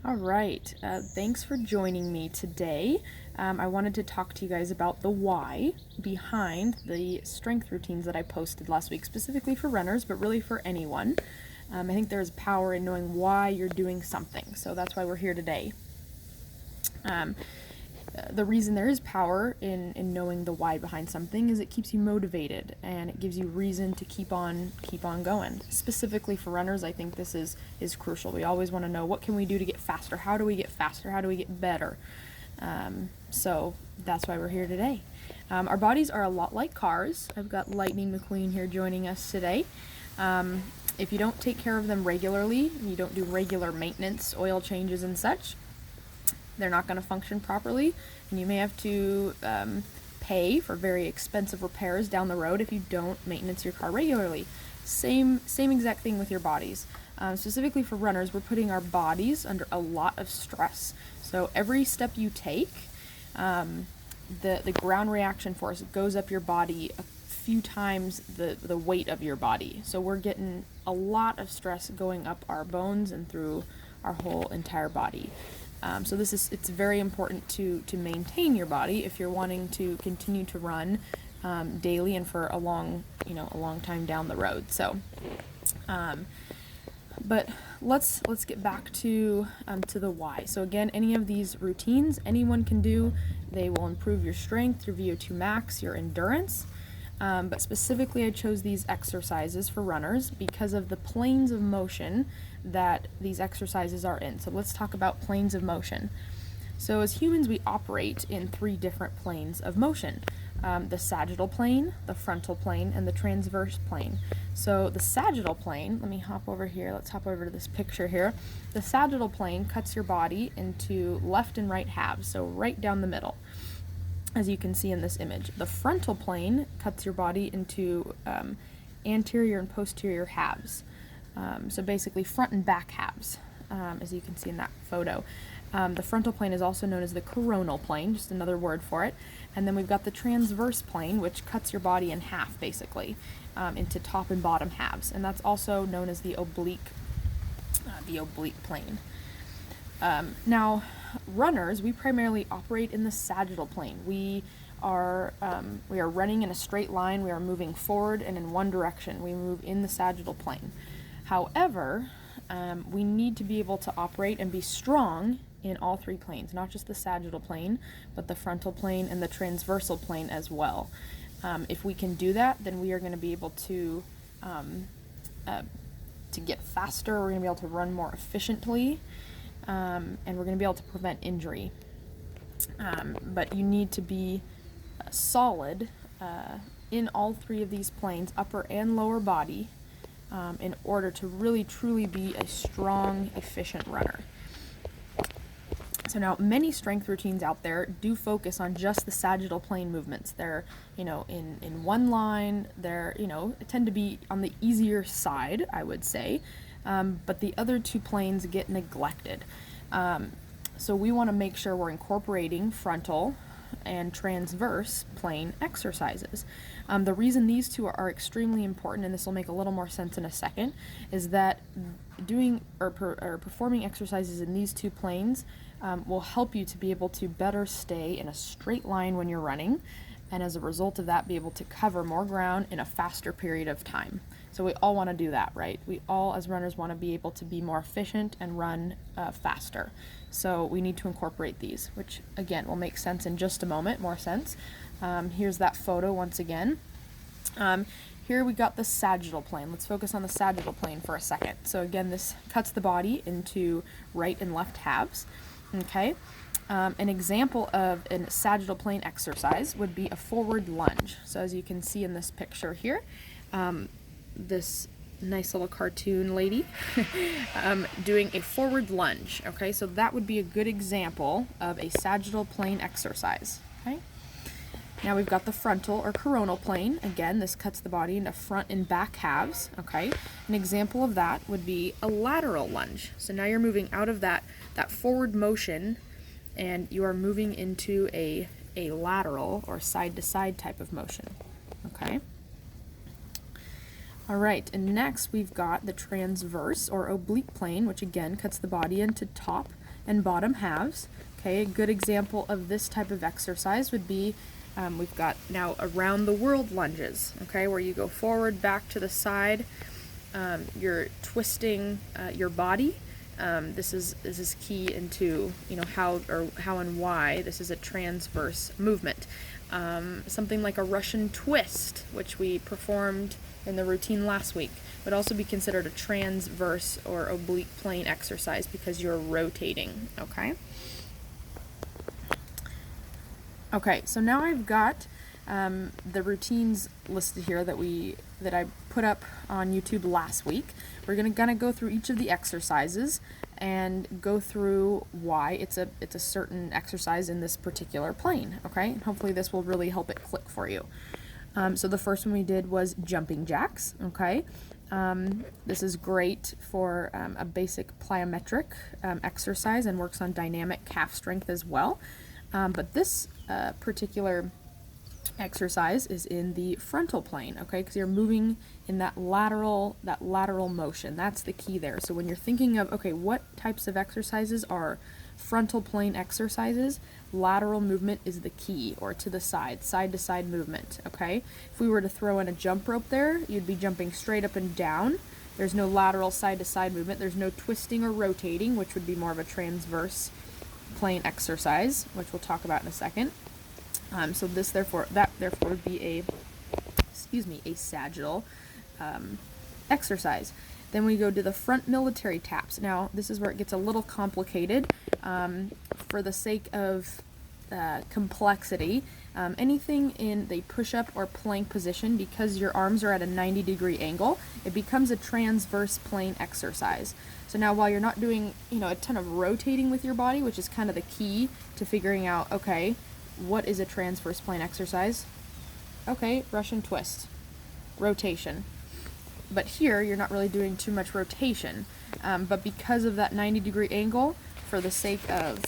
All right, thanks for joining me today. I wanted to talk to you guys about the why behind the strength routines that I posted last week, specifically for runners, but really for anyone. I think there's power in knowing why you're doing something, so that's why we're here today. The reason there is power in knowing the why behind something is it keeps you motivated and it gives you reason to keep on going. Specifically for runners, I think this is crucial. We always want to know, what can we do to get faster? How do we get faster? How do we get better? So that's why we're here today. Our bodies are a lot like cars. I've got Lightning McQueen here joining us today. If you don't take care of them regularly, you don't do regular maintenance, oil changes and such, they're not going to function properly, and you may have to pay for very expensive repairs down the road if you don't maintenance your car regularly. Same exact thing with your bodies. Specifically for runners, we're putting our bodies under a lot of stress. So every step you take, the ground reaction force goes up your body a few times the weight of your body. So we're getting a lot of stress going up our bones and through our whole entire body. So it's very important to maintain your body if you're wanting to continue to run daily and for a long time down the road. So, but let's get back to the why. So again, any of these routines anyone can do. They will improve your strength, your VO2 max, your endurance. But specifically, I chose these exercises for runners because of the planes of motion that these exercises are in. So let's talk about planes of motion. So as humans, we operate in 3 different planes of motion. The sagittal plane, the frontal plane, and the transverse plane. So the sagittal plane, let's hop over to this picture here. The sagittal plane cuts your body into left and right halves, so right down the middle, as you can see in this image. The frontal plane cuts your body into anterior and posterior halves. So basically front and back halves, as you can see in that photo. The frontal plane is also known as the coronal plane, just another word for it. And then we've got the transverse plane, which cuts your body in half, basically, into top and bottom halves. And that's also known as the oblique plane. Now, runners, we primarily operate in the sagittal plane. We are running in a straight line. We are moving forward and in one direction. We move in the sagittal plane. However, we need to be able to operate and be strong in all 3 planes, not just the sagittal plane, but the frontal plane and the transversal plane as well. If we can do that, then we are going to be able to get faster. We're going to be able to run more efficiently, and we're going to be able to prevent injury. But you need to be solid in all 3 of these planes, upper and lower body, in order to really truly be a strong, efficient runner. So now, many strength routines out there do focus on just the sagittal plane movements. They're, in one line. They're, tend to be on the easier side, I would say. But the other 2 planes get neglected. So we want to make sure we're incorporating frontal and transverse plane exercises. The reason these 2 are extremely important, and this will make a little more sense in a second, is that doing or performing exercises in these 2 planes will help you to be able to better stay in a straight line when you're running, and as a result of that, be able to cover more ground in a faster period of time. So we all want to do that, right? We all, as runners, want to be able to be more efficient and run faster. So we need to incorporate these, which, again, will make sense in just a moment, more sense. Here's that photo once again. Here we got the sagittal plane. Let's focus on the sagittal plane for a second. So again, this cuts the body into right and left halves. Okay. An example of a sagittal plane exercise would be a forward lunge. So as you can see in this picture here, this nice little cartoon lady doing a forward lunge. Okay, so that would be a good example of a sagittal plane exercise. Okay. Now we've got the frontal or coronal plane. Again, this cuts the body into front and back halves. Okay, an example of that would be a lateral lunge. So now you're moving out of that forward motion, and you are moving into a lateral or side-to-side type of motion. Okay. All right, and next we've got the transverse or oblique plane, which again cuts the body into top and bottom halves. Okay, a good example of this type of exercise would be, we've got now around the world lunges, okay, where you go forward, back to the side. You're twisting your body. This is key into, you know, how and why this is a transverse movement. Something like a Russian twist, which we performed in the routine last week, would also be considered a transverse or oblique plane exercise because you're rotating, okay? Okay, so now I've got the routines listed here that I put up on YouTube last week. We're gonna go through each of the exercises and go through why it's a certain exercise in this particular plane, okay? And hopefully this will really help it click for you. So the first one we did was jumping jacks, okay? This is great for a basic plyometric exercise and works on dynamic calf strength as well. But this particular exercise is in the frontal plane, okay, because you're moving in that lateral motion. That's the key there. So when you're thinking of, okay, what types of exercises are frontal plane exercises, lateral movement is the key, or to the side to side movement, okay? If we were to throw in a jump rope there, you'd be jumping straight up and down. There's no lateral side to side movement. There's no twisting or rotating, which would be more of a transverse plane exercise, which we'll talk about in a second. So this therefore would be a sagittal exercise. Then we go to the front military taps. Now this is where it gets a little complicated. For the sake of complexity, anything in the push-up or plank position, because your arms are at a 90-degree angle, it becomes a transverse plane exercise. So now while you're not doing, you know, a ton of rotating with your body, which is kind of the key to figuring out, okay, what is a transverse plane exercise? Okay, Russian twist, rotation. But here, you're not really doing too much rotation. But because of that 90-degree angle, for the sake of,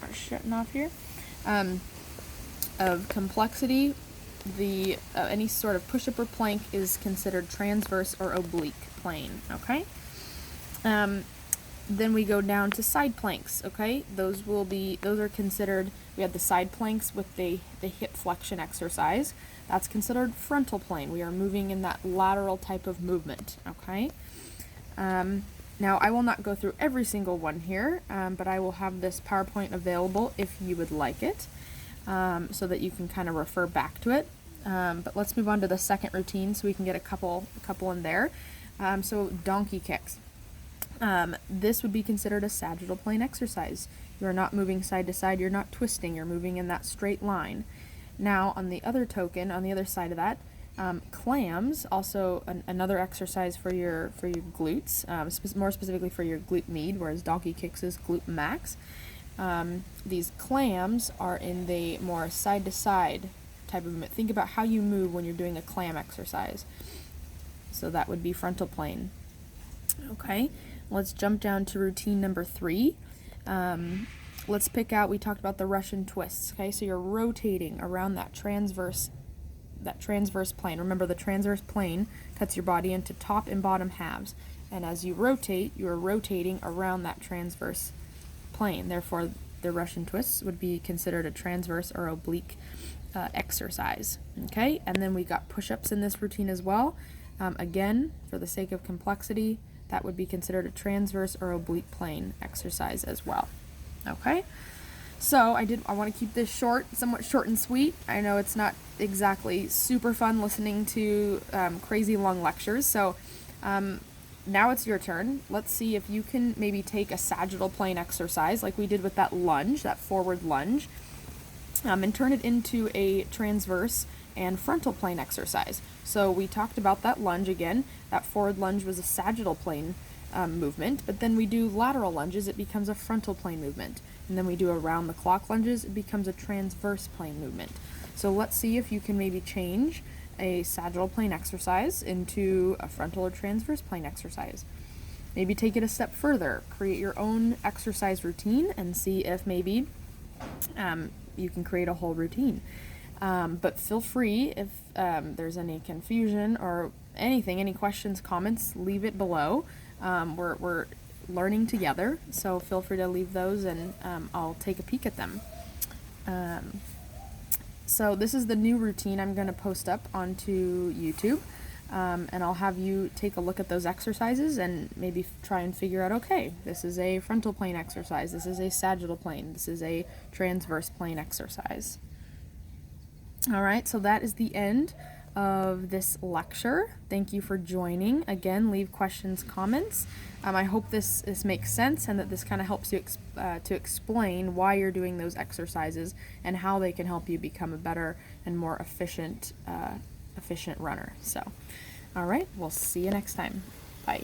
I'm shutting off here, of complexity, the any sort of push-up or plank is considered transverse or oblique plane, okay? Then we go down to side planks, okay? Those are considered, we have the side planks with the hip flexion exercise. That's considered frontal plane. We are moving in that lateral type of movement, okay? Now, I will not go through every single one here, but I will have this PowerPoint available if you would like it, so that you can kind of refer back to it. But let's move on to the second routine so we can get a couple in there. So donkey kicks. This would be considered a sagittal plane exercise. You're not moving side to side, you're not twisting, you're moving in that straight line. Now, on the other token, on the other side of that, clams, also another exercise for your glutes, more specifically for your glute med, whereas donkey kicks is glute max. These clams are in the more side to side type of movement. Think about how you move when you're doing a clam exercise. So that would be frontal plane. Okay. Let's jump down to routine number 3. Let's pick out, we talked about the Russian twists, okay? So you're rotating around that transverse plane. Remember, the transverse plane cuts your body into top and bottom halves. And as you rotate, you're rotating around that transverse plane. Therefore, the Russian twists would be considered a transverse or oblique exercise, okay? And then we got push-ups in this routine as well. Again, for the sake of complexity, that would be considered a transverse or oblique plane exercise as well. Okay? So I want to keep this somewhat short and sweet. I know it's not exactly super fun listening to crazy long lectures. So now it's your turn. Let's see if you can maybe take a sagittal plane exercise like we did with that lunge, that forward lunge, and turn it into a transverse and frontal plane exercise. So we talked about that lunge again. That forward lunge was a sagittal plane movement, but then we do lateral lunges, it becomes a frontal plane movement. And then we do around the clock lunges, it becomes a transverse plane movement. So let's see if you can maybe change a sagittal plane exercise into a frontal or transverse plane exercise. Maybe take it a step further, create your own exercise routine and see if maybe you can create a whole routine. But feel free, if there's any confusion or anything, any questions, comments, leave it below. learning together, so feel free to leave those, and I'll take a peek at them. So this is the new routine I'm going to post up onto YouTube, and I'll have you take a look at those exercises and maybe try and figure out, okay, this is a frontal plane exercise, this is a sagittal plane, this is a transverse plane exercise. Alright, so that is the end of this lecture. Thank you for joining. Again, leave questions, comments. I hope this makes sense, and that this kind of helps you to explain why you're doing those exercises and how they can help you become a better and more efficient runner. So, all right, we'll see you next time. Bye.